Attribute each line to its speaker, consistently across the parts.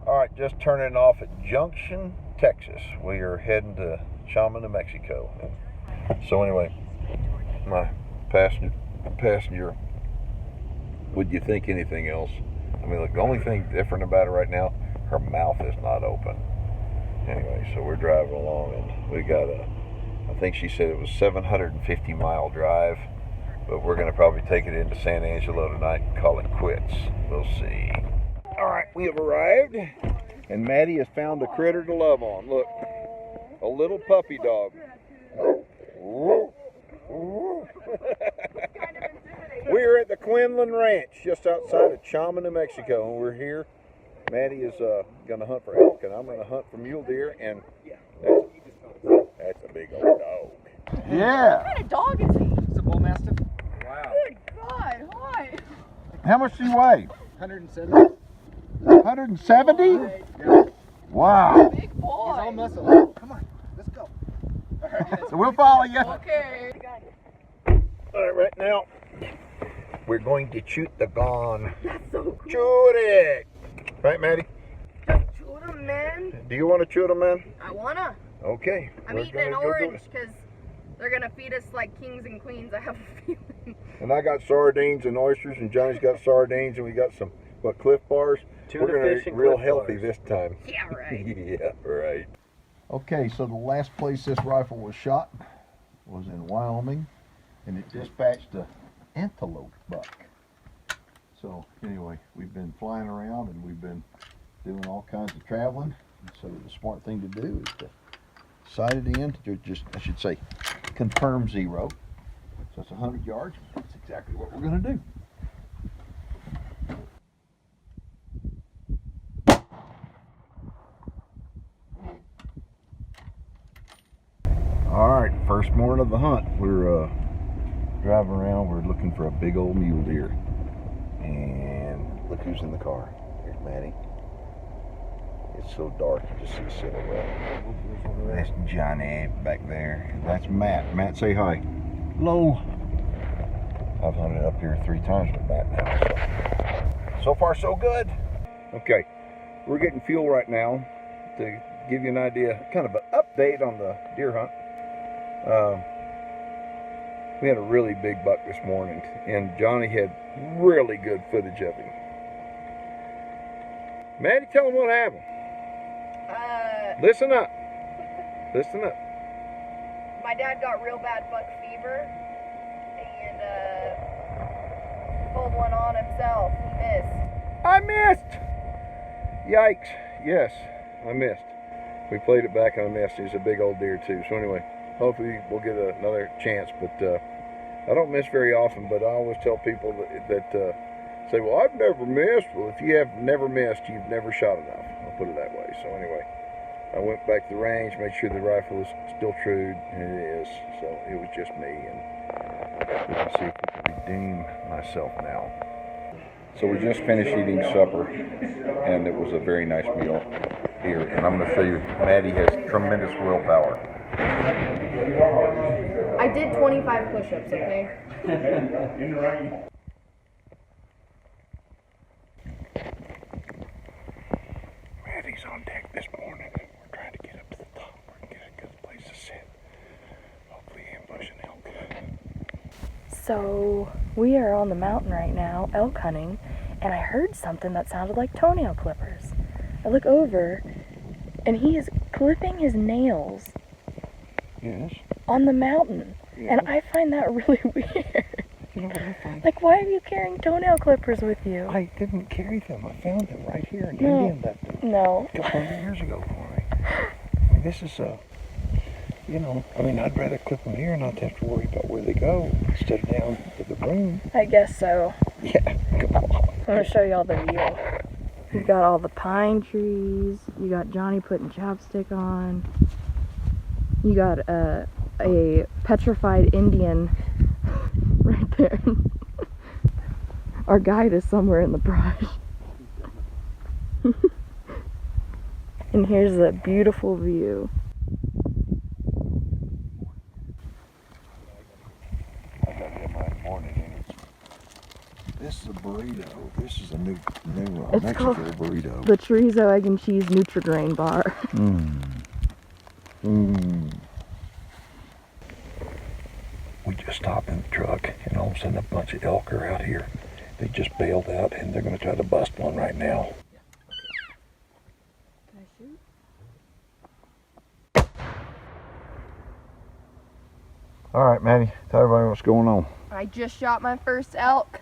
Speaker 1: All right, just turning off at Junction, Texas. We are heading to Chama, New Mexico. So anyway, my passenger, would you think anything else? I mean, look, the only thing different about it right now, her mouth is not open. Anyway, so we're driving along, and we got I think she said it was 750-mile drive, but we're going to probably take it into San Angelo tonight and call it quits. We'll see. All right, we have arrived, and Matti has found a critter to love on. Look, a little puppy dog. We're at the Quinlan Ranch, just outside of Chama, New Mexico, and we're here. Matti is going to hunt for elk, and I'm going to hunt for mule deer, and that's a big old dog. Yeah.
Speaker 2: What kind of dog is he?
Speaker 3: It's a bull mastiff.
Speaker 2: Wow. Good God, hi.
Speaker 1: How much do you weigh?
Speaker 3: 170.
Speaker 1: 170?
Speaker 3: Yeah.
Speaker 1: Wow.
Speaker 2: Big boy.
Speaker 3: He's all muscle. Come on, let's go.
Speaker 1: So we'll follow you.
Speaker 2: Okay.
Speaker 1: All right, right now, we're going to shoot the gun.
Speaker 2: That's so cool.
Speaker 1: Shoot it. Right, Matti?
Speaker 2: Shoot him, man.
Speaker 1: Do you want to shoot him, man?
Speaker 2: I wanna.
Speaker 1: Okay.
Speaker 2: I'm eating an orange because they're gonna feed us like kings and queens. I have a feeling.
Speaker 1: And I got sardines and oysters, and Johnny's got sardines, and we got some, Cliff Bars?
Speaker 3: Tuna
Speaker 1: We're going
Speaker 3: fish
Speaker 1: to eat
Speaker 3: and
Speaker 1: real
Speaker 3: Cliff
Speaker 1: healthy
Speaker 3: Bars.
Speaker 1: this time.
Speaker 2: Yeah, right.
Speaker 1: Yeah, right. Okay, so the last place this rifle was shot was in Wyoming, and it dispatched an antelope buck. So anyway, we've been flying around, and we've been doing all kinds of traveling. So the smart thing to do is to sight it in to just, I should say, confirm zero. So it's 100 yards. That's exactly what we're going to do. All right, first morning of the hunt. We're driving around. We're looking for a big old mule deer. And look who's in the car. Here's Matti. It's so dark, you just see a silhouette. That's Johnny back there. That's Matt. Matt, say hi. Hello. I've hunted up here 3 times with Matt now. So far, so good. Okay, we're getting fuel right now to give you an idea, kind of an update on the deer hunt. We had a really big buck this morning, and Johnny had really good footage of him. Matti, tell him what happened. Listen up. Listen up.
Speaker 2: My dad got real bad buck fever and pulled one on himself. He missed.
Speaker 1: I missed! Yikes. Yes, I missed. We played it back and I missed. He was a big old deer too. So anyway, hopefully we'll get another chance. But I don't miss very often, but I always tell people that say, well, I've never missed. Well, if you have never missed, you've never shot enough. I'll put it that way. So anyway, I went back to the range, made sure the rifle was still trued, and it is. So it was just me. And let's see if we can redeem myself now. So we just finished eating supper, and it was a very nice meal here. And I'm going to show you, Matti has tremendous willpower.
Speaker 2: I did 25 push-ups, okay?
Speaker 1: Matti's on deck this morning. We're trying to get up to the top. We're going to get a good place to sit. Hopefully ambush an elk.
Speaker 4: So we are on the mountain right now, elk hunting, and I heard something that sounded like toenail clippers. I look over, and he is clipping his nails.
Speaker 1: Yes.
Speaker 4: On the mountain.
Speaker 1: Yes.
Speaker 4: And I find that really weird.
Speaker 1: You know what I find?
Speaker 4: Like, why are you carrying toenail clippers with you?
Speaker 1: I didn't carry them. I found them right here. An
Speaker 4: No.
Speaker 1: Indian left them
Speaker 4: No.
Speaker 1: a couple of years ago for me. I mean, this is I'd rather clip them here and not have to worry about where they go instead of down to the room.
Speaker 4: I guess so.
Speaker 1: Yeah, come on.
Speaker 4: I'm going to show you all the view. You got all the pine trees. You got Johnny putting chapstick on. You got a petrified Indian right there. Our guide is somewhere in the brush. And here's a beautiful view.
Speaker 1: I got to get my morning in. This is burrito. This is a new
Speaker 4: It's
Speaker 1: Mexico
Speaker 4: called
Speaker 1: burrito.
Speaker 4: the chorizo, egg, and cheese Nutri-Grain bar.
Speaker 1: We just stopped in the truck, and all of a sudden a bunch of elk are out here. They just bailed out, and they're going to try to bust one right now.
Speaker 4: Can I shoot?
Speaker 1: All right, Maddie, tell everybody what's going on.
Speaker 2: I just shot my first elk,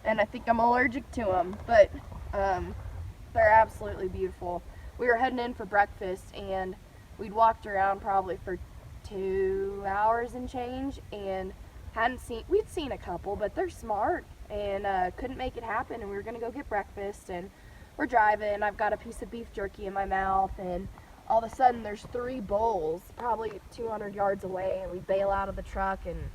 Speaker 2: and I think I'm allergic to them, but they're absolutely beautiful. We were heading in for breakfast, and we'd walked around probably for 2 hours and change, and we'd seen a couple, but they're smart, and couldn't make it happen, and we were gonna go get breakfast, and we're driving. I've got a piece of beef jerky in my mouth, and all of a sudden there's 3 bulls probably 200 yards away, and we bail out of the truck, and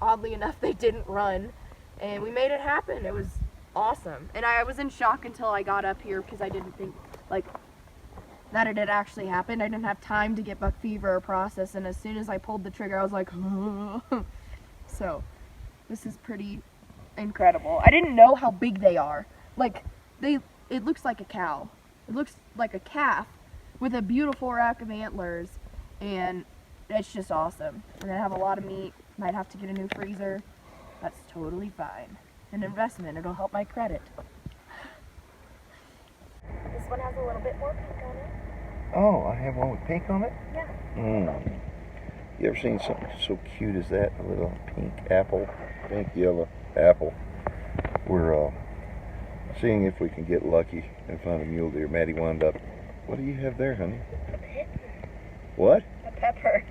Speaker 2: oddly enough they didn't run, and we made it happen. It was awesome, and I was in shock until I got up here because I didn't think that it had actually happened. I didn't have time to get buck fever or process, and as soon as I pulled the trigger I was like, so this is pretty incredible. I didn't know how big they are. It looks like a cow. It looks like a calf with a beautiful rack of antlers, and it's just awesome. We're gonna have a lot of meat. Might have to get a new freezer. That's totally fine. An investment. It'll help my credit. This one has a little bit more pink on it.
Speaker 1: Oh, I have one with pink on it?
Speaker 2: Yeah.
Speaker 1: You ever seen something so cute as that? A little pink yellow apple. We're seeing if we can get lucky and find a mule deer. Maddie wound up. What do you have there, honey?
Speaker 2: A pepper.
Speaker 1: What?
Speaker 2: A pepper.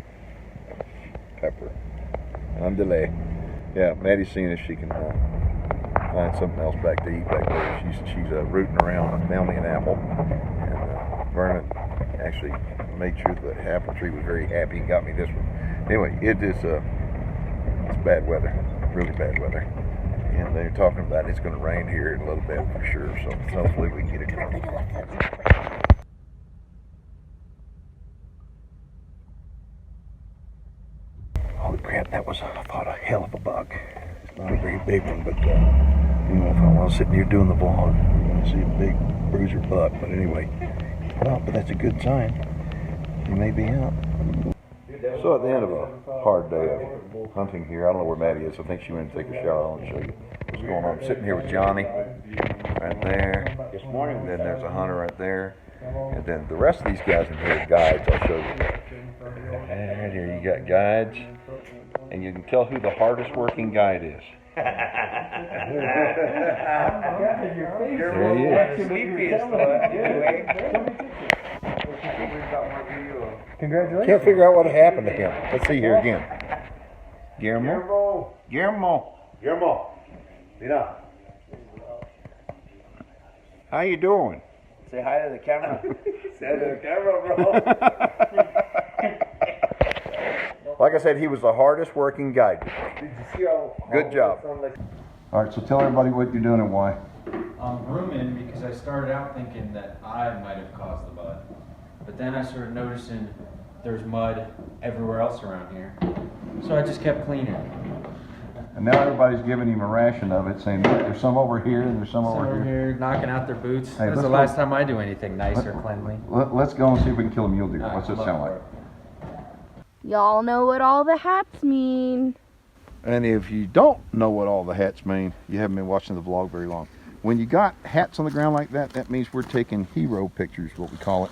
Speaker 1: Pepper. On delay. Yeah, Maddie's seeing if she can find something else back to eat back there. She's rooting around. I found me an apple, and Vernon actually made sure the apple tree was very happy and got me this one. Anyway, it's bad weather, really bad weather, and they're talking about it's going to rain here in a little bit for sure. So hopefully we can get it going. Holy crap, that was, I thought, a hell of a buck. It's not a very big one, but, if I was sitting here doing the vlog, you're going to see a big bruiser buck. But anyway, but that's a good sign. He may be out. So at the end of a hard day of hunting here, I don't know where Maddie is. I think she went to take a shower. I'll show you what's going on. I'm sitting here with Johnny right there. This morning, then there's a hunter right there. And then the rest of these guys in here are guides. I'll show you. And here you got guides. And you can tell who the hardest working guide is. There he is.
Speaker 3: Congratulations.
Speaker 1: Can't figure out what happened to him. Let's see here again. Guillermo. Mira. How you doing?
Speaker 3: Say hi to the camera.
Speaker 1: Say hi to the camera, bro. Like I said, he was the hardest working guide.
Speaker 3: Did you see how
Speaker 1: Good job. All right, so tell everybody what you're doing and why.
Speaker 5: I'm grooming because I started out thinking that I might have caused the mud. But then I started noticing there's mud everywhere else around here. So I just kept cleaning.
Speaker 1: And now everybody's giving him a ration of it, saying, look, there's some over here and there's some over here.
Speaker 5: Knocking out their boots.
Speaker 1: Hey,
Speaker 5: That's
Speaker 1: let's
Speaker 5: the
Speaker 1: go.
Speaker 5: last time I do anything nice or cleanly.
Speaker 1: Let's go and see if we can kill a mule deer. What's it sound like?
Speaker 2: Y'all know what all the hats mean.
Speaker 1: And if you don't know what all the hats mean, you haven't been watching the vlog very long. When you got hats on the ground like that, that means we're taking hero pictures, what we call it,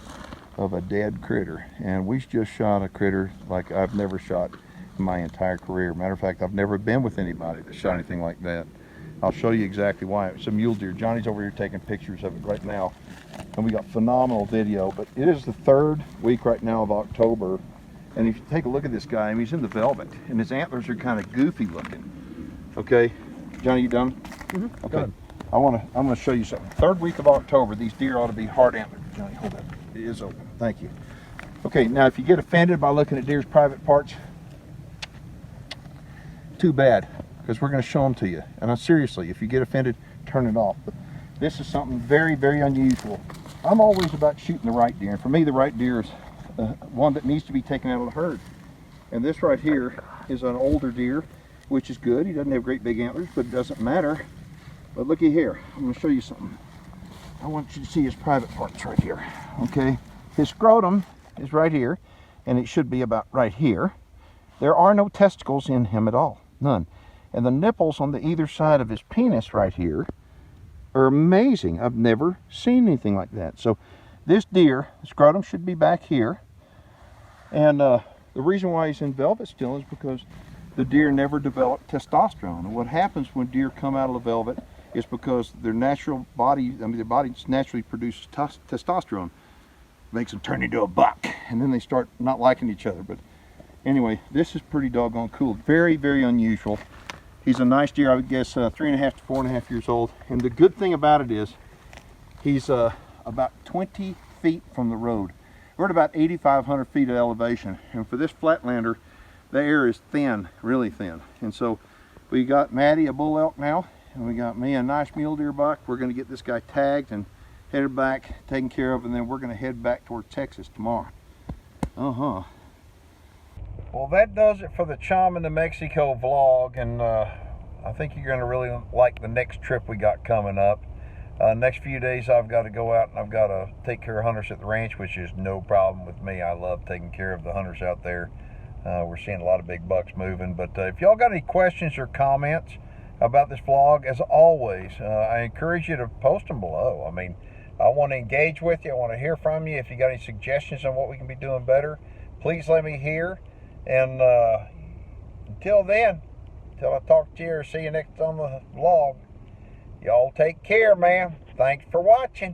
Speaker 1: of a dead critter. And we just shot a critter like I've never shot in my entire career. Matter of fact, I've never been with anybody that shot anything like that. I'll show you exactly why. It's a mule deer. Johnny's over here taking pictures of it right now. And we got phenomenal video, but it is the 3rd week right now of October. And if you take a look at this guy, I mean, he's in the velvet, and his antlers are kind of goofy looking. Okay, Johnny, you done? Mm-hmm. Okay. I'm gonna show you something. 3rd week of October, these deer ought to be hard antlered. Johnny, hold that. It is open. Thank you. Okay, now if you get offended by looking at deer's private parts, too bad, because we're gonna show them to you. And seriously, if you get offended, turn it off. But this is something very, very unusual. I'm always about shooting the right deer, and for me, the right deer is one that needs to be taken out of the herd. And this right here is an older deer, which is good. He doesn't have great big antlers, but it doesn't matter But looky here, I'm going to show you something. I want you to see his private parts right here, okay? His scrotum is right here, and it should be about right here. There are no testicles in him at all, none. And the nipples on the either side of his penis right here are amazing. I've never seen anything like that. So this deer, the scrotum should be back here. And the reason why he's in velvet still is because the deer never developed testosterone. And what happens when deer come out of the velvet is because their natural body, their body naturally produces testosterone. Makes them turn into a buck. And then they start not liking each other. But anyway, this is pretty doggone cool. Very, very unusual. He's a nice deer, I would guess 3.5 to 4.5 years old. And the good thing about it is he's about 20 feet from the road. We're at about 8,500 feet of elevation. And for this flatlander, the air is thin, really thin. And so we got Matti, a bull elk now, and we got me, a nice mule deer buck. We're going to get this guy tagged and headed back, taken care of, and then we're going to head back toward Texas tomorrow. Well, that does it for the Chom in New Mexico vlog, and I think you're going to really like the next trip we got coming up. Next few days I've got to go out and I've got to take care of hunters at the ranch, which is no problem with me. I love taking care of the hunters out there. We're seeing a lot of big bucks moving. But if y'all got any questions or comments about this vlog, as always, I encourage you to post them below. I mean, I want to engage with you. I want to hear from you. If you got any suggestions on what we can be doing better, please let me hear. And until then, until I talk to you or see you next on the vlog, y'all take care, man. Thanks for watching.